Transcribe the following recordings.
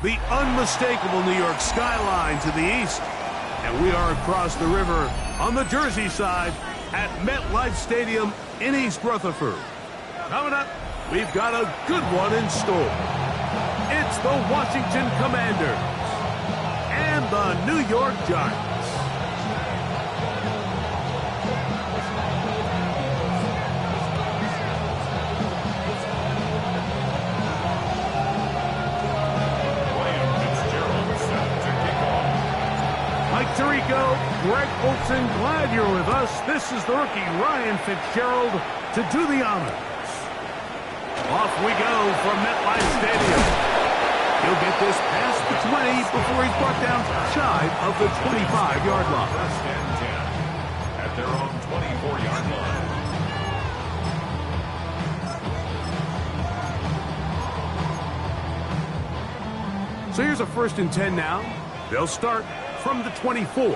the unmistakable New York skyline to the east. And we are across the river on the Jersey side at MetLife Stadium in East Rutherford. Coming up, we've got a good one in store. It's the Washington Commanders and the New York Giants. Tirico, Greg Olson, glad you're with us. This is the rookie Ryan Fitzgerald to do the honors. Off we go from MetLife Stadium. He'll get this past the 20 before he's brought down shy of the 25-yard line. First and 10 at their own 24-yard line. So here's a 1st and 10 now. They'll start from the 24. They'll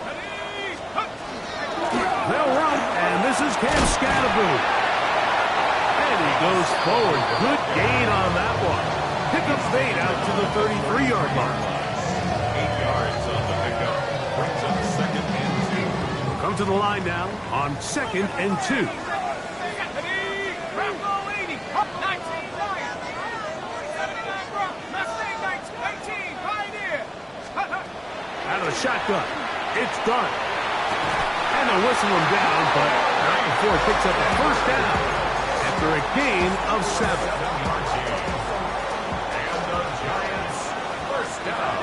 run, and this is Cam Scatterboo. And he goes forward. Good gain on that one. Pickup fade out to the 33-yard line. 8 yards on the pickup. Brings up 2nd and 2. We'll come to the line now on 2nd and 2. Out of the shotgun, it's Dart. And they'll whistle him down, but not before it picks up a 1st down after a gain of 7. And the Giants, 1st down.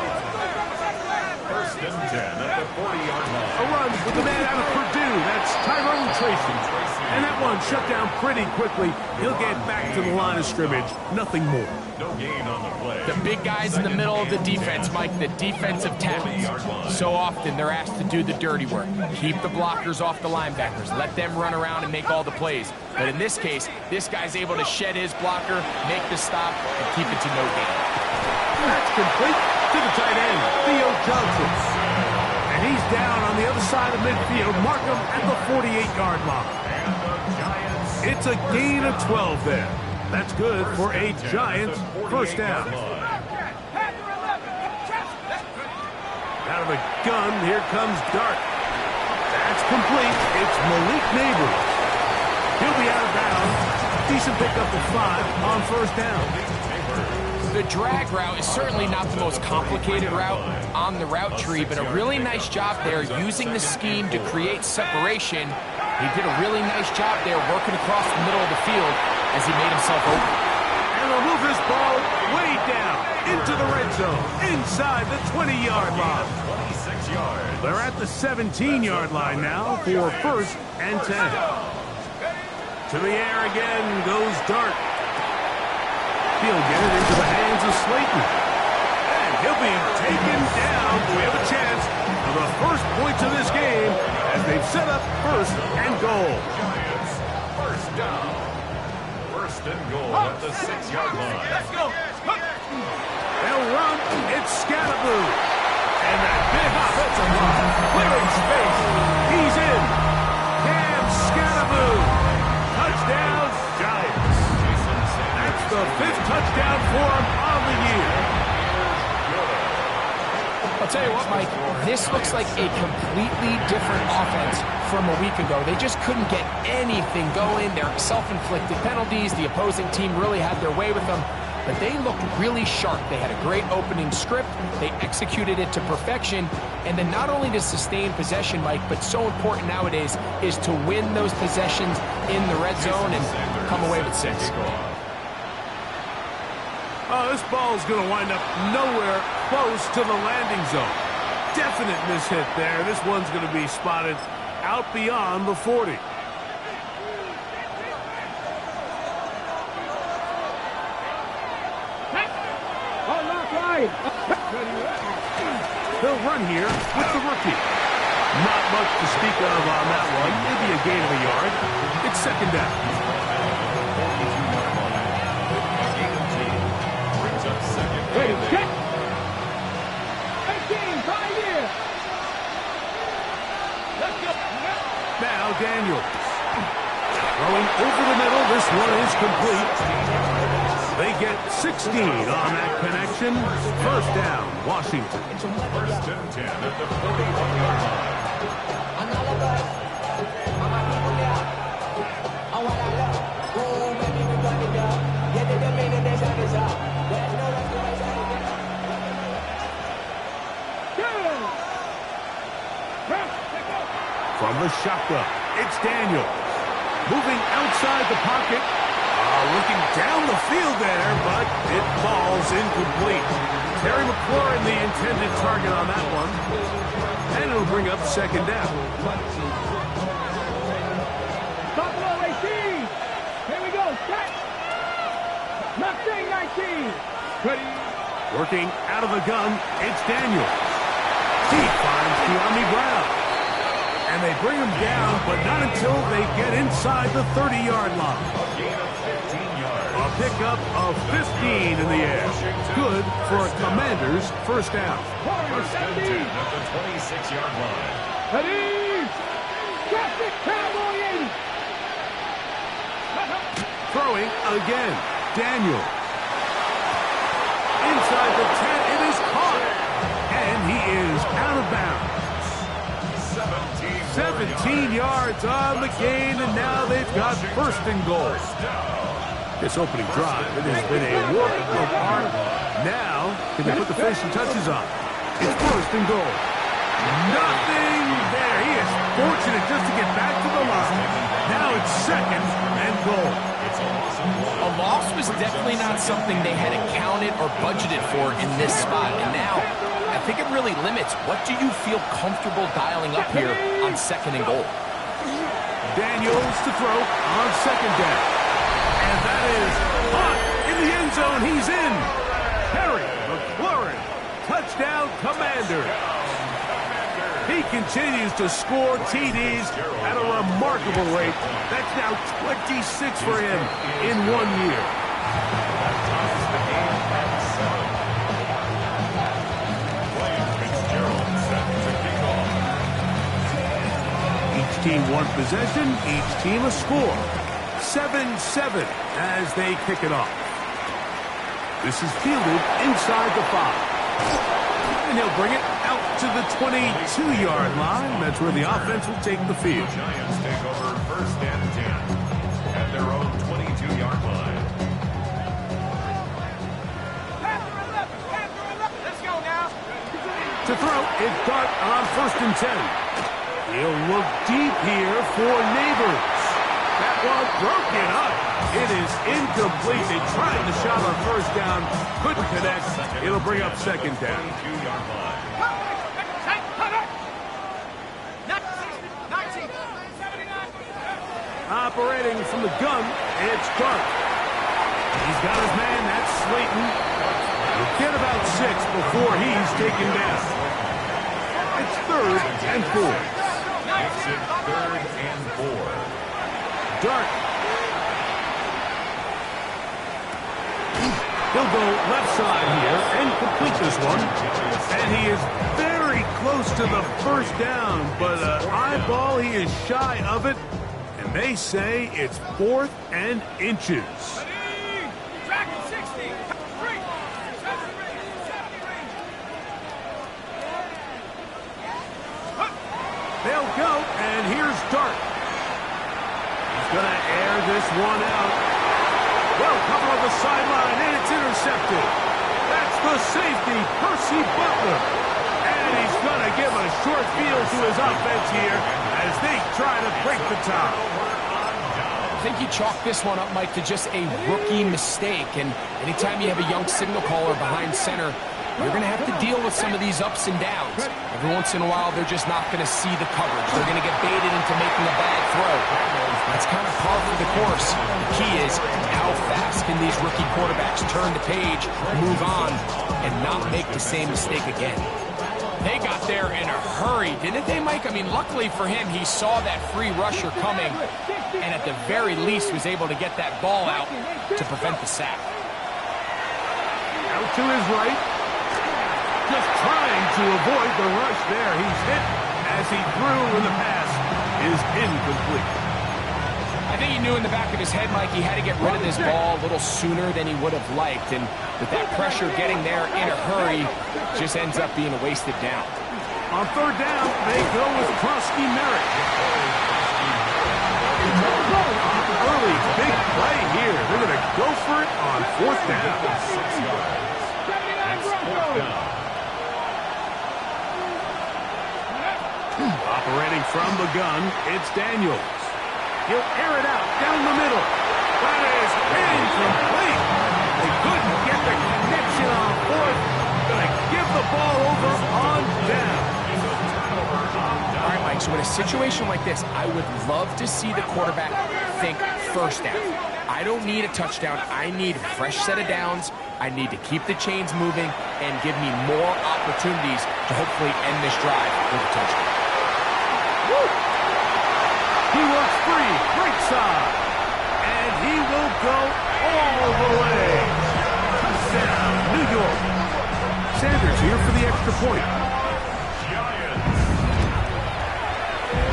1st and 10 at the 40-yard line. A run with the man out of Purdue. That's Tyrone Tracy. And that one shut down pretty quickly. He'll get back to the line of scrimmage. Nothing more. No gain on the play. The big guys in the middle of the defense, Mike, the defensive tackles. So often they're asked to do the dirty work. Keep the blockers off the linebackers. Let them run around and make all the plays. But in this case, this guy's able to shed his blocker, make the stop, and keep it to no gain. That's complete to the tight end, Theo Johnson. And he's down on the other side of midfield. Mark him at the 48-yard line. And the Giants. It's a gain of 12 there. That's good for a Giants 1st down. Out of the gun, here comes Dart. That's complete. It's Malik Neighbors. He'll be out of bounds. Decent pickup of 5 on 1st down. The drag route is certainly not the most complicated route on the route tree, but a really nice job there using the scheme to create separation. He did a really nice job there working across the middle of the field as he made himself open. And they'll move this ball way down into the red zone, inside the 20-yard line. 26 yards. They're at the 17-yard line now for 1st and 10. To the air again goes Dart. He'll get it into the hands of Slayton. And he'll be taken down. We have a chance for the first points of this game as they've set up 1st and goal. Giants, 1st down. 1st and goal at the 6-yard line. Let's go. They'll run. It's Scatterboo. And that big offensive line clearing space. He's in. Cam Scatterboo. Touchdown, Giants. That's the 5th touchdown for him on the year. I'll tell you what, Mike, this looks like a completely different offense from a week ago. They just couldn't get anything going. They're self-inflicted penalties. The opposing team really had their way with them, but they looked really sharp. They had a great opening script. They executed it to perfection. And then not only to sustain possession, Mike, but so important nowadays is to win those possessions in the red zone and come away with 6. Oh, this ball's going to wind up nowhere close to the landing zone. Definite mishit there. This one's going to be spotted out beyond the 40. They'll run here with the rookie. Not much to speak of on that one. Maybe a gain of a yard. It's 2nd down. Ready, check. 18, right here. Let's go. Now Daniels. Throwing over the middle. This one is complete. They get 16 on that connection. First down, Washington. First and 10 at the 41-yard line. From the shotgun, it's Daniels. Moving outside the pocket. Looking down the field there, but it falls incomplete. Terry McLaurin, the intended target on that one. And it'll bring up second down. Buffalo 18. Here we go. Set. Mustang 19. Ready. Working out of the gun, it's Daniels. He finds De'Ami Brown. And they bring him down, but not until they get inside the 30-yard line. A pickup of 15 in the air. Good for a Commander's first down. First and 10 at the 26-yard line. Ready. Classic Cowboy 80. Throwing again. Daniel. Inside the 10, it is caught. And he is out of bounds. 17 yards on the gain, and now they've got first and goal. This opening drive, it has been a work of art. Now, can they put the finishing touches on? It's first and goal. Nothing there. He is fortunate just to get back to the line. Now it's second and goal. A loss was definitely not something they had accounted or budgeted for in this spot. And now, I think it really limits what do you feel comfortable dialing up here on second and goal. Daniels to throw on second down. And that is hot in the end zone. He's in. Terry McLaurin. Touchdown, Commander. He continues to score TDs at a remarkable rate. That's now 26 for him in 1 year. That ties the game at 7. William Fitzgerald set to kick off. Each team one possession, each team a score. 7-7 as they kick it off. This is fielded inside the 5. And he'll bring it out to the 22-yard line. That's where the offense will take the field. Giants take over first and 10 at their own 22-yard line. Let's go now. To throw, it's Dart on first and 10. He'll look deep here for Neighbors. That one broken up. It is incomplete. They tried the shot on first down. Couldn't connect. It'll bring up second down. 22-yard line. Operating from the gun, it's Dart. He's got his man. That's Slayton. He'll get about 6 before he's taken down. It's third and 4. Makes it third and 4. Dart. He'll go left side here and complete this one. And he is very close to the first down, but eyeball, he is shy of it. And they say it's 4th and inches. They'll go, and here's Dart. He's going to air this one out. Well, cover on the sideline, and it's intercepted. That's the safety, Percy Butler. And he's going to give a short field to his offense here as they try to break the tie. I think you chalk this one up, Mike, to just a rookie mistake. And anytime you have a young signal caller behind center, you're going to have to deal with some of these ups and downs. Every once in a while, they're just not going to see the coverage. They're going to get baited into making a bad throw. That's kind of par for the course. The key is how fast can these rookie quarterbacks turn the page, move on, and not make the same mistake again. They got there in a hurry, didn't they, Mike? I mean, luckily for him, he saw that free rusher coming, and at the very least was able to get that ball out to prevent the sack. Out to his right. Just trying to avoid the rush there. He's hit as he threw, and the pass is incomplete. I think he knew in the back of his head, Mike, he had to get rid of this ball a little sooner than he would have liked. And with that pressure getting there in a hurry, just ends up being a wasted down. On third down, they go with Krusty Merritt. Early, big play here. They're going to go for it on fourth down. 6 yards. That's fourth down. Operating from the gun, it's Daniels. He'll air it out down the middle. That is incomplete. They couldn't get the connection on fourth. Going to give the ball over on down. All right, Mike, so in a situation like this, I would love to see the quarterback think first down. I don't need a touchdown. I need a fresh set of downs. I need to keep the chains moving and give me more opportunities to hopefully end this drive with a touchdown. Woo! He works free, right side, and he will go all the way. Touchdown, New York. Sanders here for the extra point.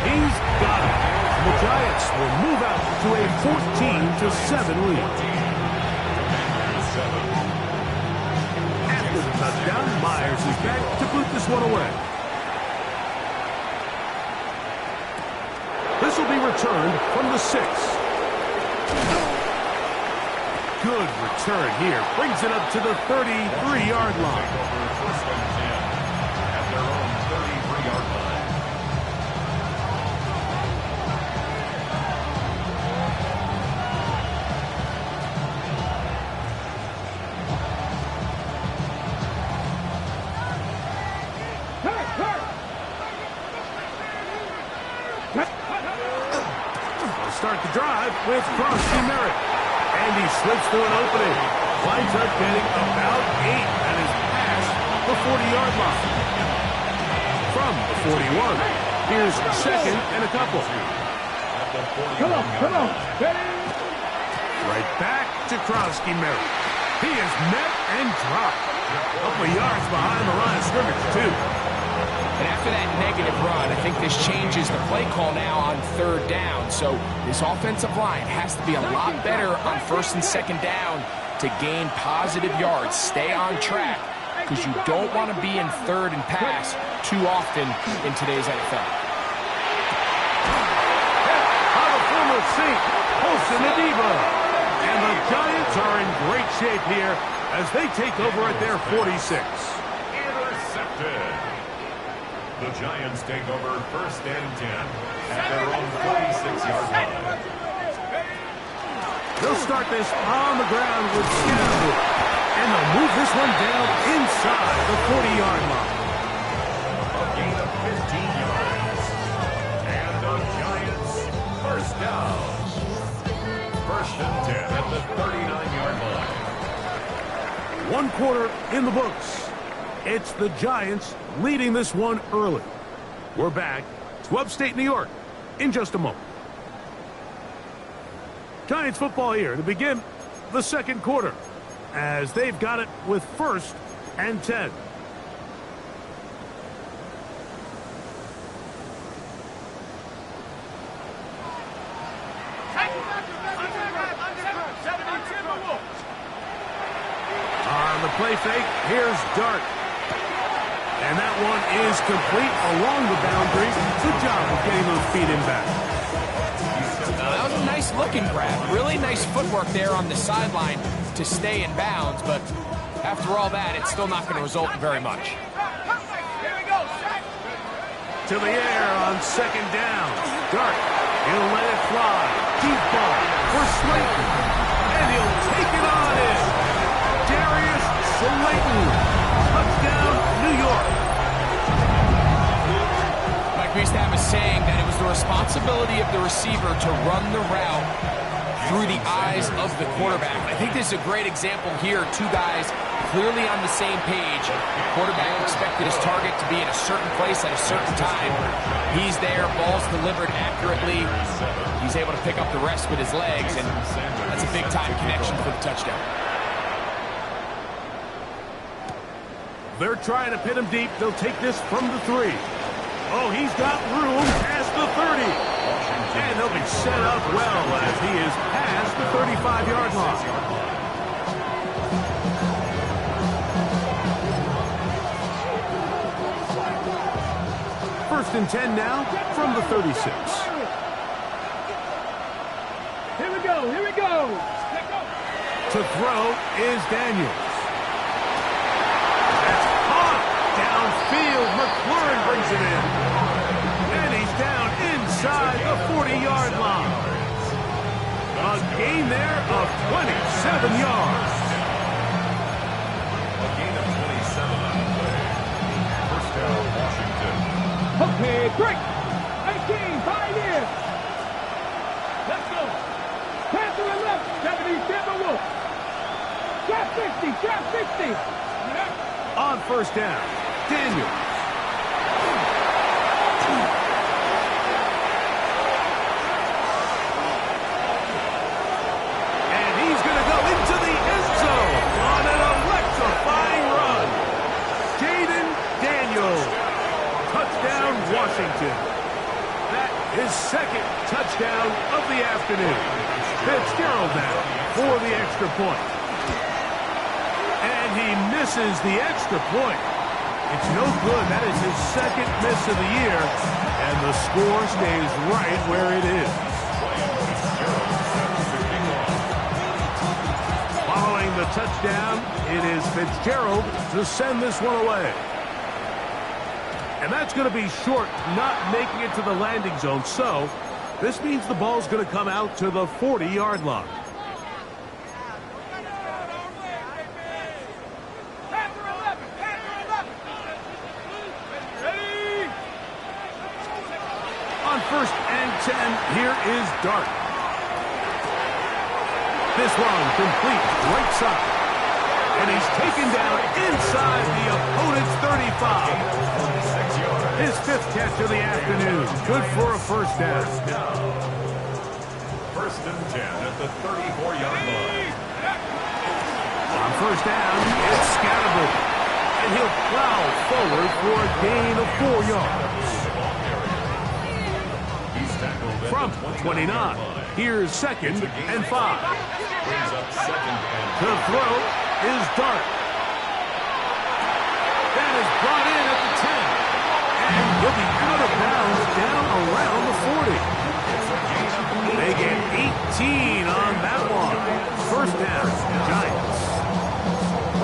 He's got it. The Giants will move out to a 14-7 lead. After the touchdown, Myers is back to put this one away. This will be returned from the 6. Good return here. Brings it up to the 33-yard line. First and 10 at their own 33-yard line. Start the drive with Krusty Merritt. And he slips through an opening. Winds up getting about 8 and is past the 40-yard line. From the 41, here's second and a couple. Come on. Ready? Right back to Krusty Merritt. He is met and dropped. A couple of yards behind the line of scrimmage, too. And after that negative run, I think this changes the play call now on third down. So this offensive line has to be a lot better on first and second down to gain positive yards. Stay on track because you don't want to be in third and pass too often in today's NFL. On the former Saint, Olsen Adiba. And the Giants are in great shape here as they take over at their 46. Intercepted. The Giants take over first and 10 at their own 46-yard line. They'll start this on the ground with Scannable. And they'll move this one down inside the 40-yard line. A gain of 15 yards. And the Giants first down. First and 10 at the 39-yard line. 1 quarter in the books. It's the Giants leading this one early. We're back to upstate New York in just a moment. Giants football here to begin the second quarter as they've got it with first and 10. On the play fake, here's Dart. And that one is complete along the boundary. Good job of getting those feet in back. That was a nice looking grab. Really nice footwork there on the sideline to stay in bounds. But after all that, it's still not going to result in very much. To the air on second down. Dart. He'll let it fly. Deep ball for Slayton. And he'll take it on in. Darius Slayton. Touchdown, New York. Mike, we used to have a saying that it was the responsibility of the receiver to run the route through the eyes of the quarterback. I think this is a great example here. Two guys clearly on the same page. Quarterback expected his target to be in a certain place at a certain time. He's there, ball's delivered accurately. He's able to pick up the rest with his legs, and that's a big-time connection for the touchdown. They're trying to pin him deep. They'll take this from the 3. Oh, he's got room past the 30. And they'll be set up well as he is past the 35-yard line. First and 10 now from the 36. Here we go, here we go. To throw is Daniels. That's caught downfield. McLaurin brings it in. And he's down inside the 40-yard line. A gain there of 27 yards. A gain of 27 on the play. First down, Washington. Okay, break. 18, 5 years. Let's go. Pass to the left, 70, Timberwolf. Trap 60, trap 60. On first down, Daniels. And he's going to go into the end zone on an electrifying run. Jaden Daniels. Touchdown, Washington. That is second touchdown of the afternoon. Fitzgerald now for the extra point. And he misses the extra point. It's no good. That is his second miss of the year. And the score stays right where it is. Following the touchdown, it is Fitzgerald to send this one away. And that's going to be short, not making it to the landing zone. So this means the ball's going to come out to the 40-yard line. On first and 10, here is Dart. This one complete right side. And he's taken down inside the opponent's 35. His fifth catch of the afternoon. Good for a first down. First and 10 at the 34-yard line. On first down, it's Scatterby. And he'll plow forward for a gain of 4 yards. He's tackled at From the 29, here's second and 5. Brings up second and To throw is Dart. That is brought in at the 10. And he'll be out of bounds down around the 40. They get 18 on that one. First down, Giants.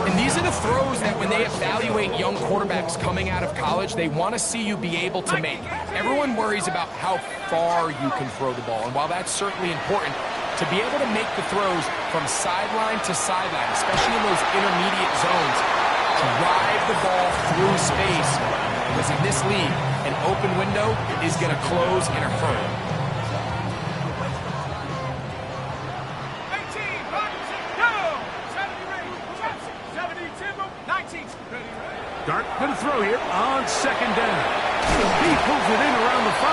And these are the throws that when they evaluate young quarterbacks coming out of college, they want to see you be able to make. Everyone worries about how far you can throw the ball. And while that's certainly important, to be able to make the throws from sideline to sideline, especially in those intermediate zones, drive the ball through space. Because in this league, an open window is going to close in a hurry. Dart going to throw here on second down. He pulls it in around the 5.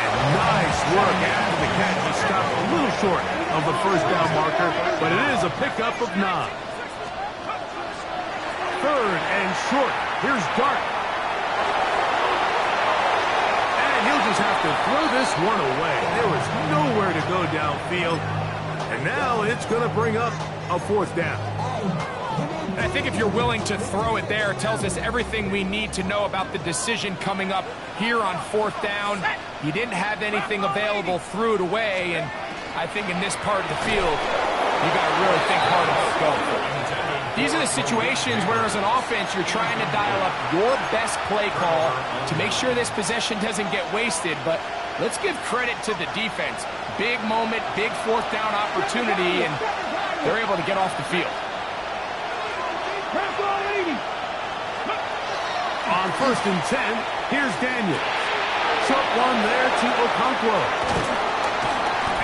And nice work after the catch. He stopped a little short of the first down marker, but it is a pickup of 9. Third and short. Here's Dart. And he'll just have to throw this one away. There was nowhere to go downfield. And now it's going to bring up a fourth down. And I think if you're willing to throw it there, it tells us everything we need to know about the decision coming up here on fourth down. You didn't have anything available, threw it away, and I think in this part of the field, you got to really think hard about going. These are the situations where as an offense, you're trying to dial up your best play call to make sure this possession doesn't get wasted, but let's give credit to the defense. Big moment, big fourth down opportunity, and they're able to get off the field. On first and 10, here's Daniels. Short one there to Okonkwo.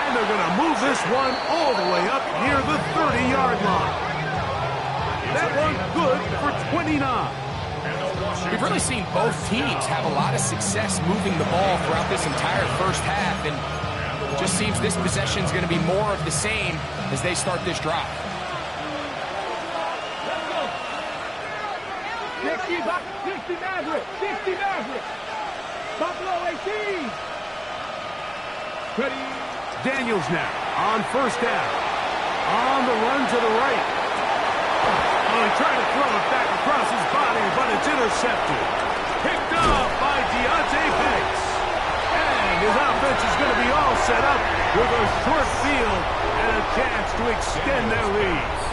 And they're going to move this one all the way up near the 30-yard line. That one good for 29. We've really seen both teams have a lot of success moving the ball throughout this entire first half, and it just seems this possession is going to be more of the same as they start this drive. 60 Maverick, 60 Maverick. Buffalo 18. Ready. Daniels now on first down. On the run to the right. Oh, he tried to throw it back across his body, but it's intercepted. Picked up by Deontay Banks. And his offense is going to be all set up with a short field and a chance to extend their lead.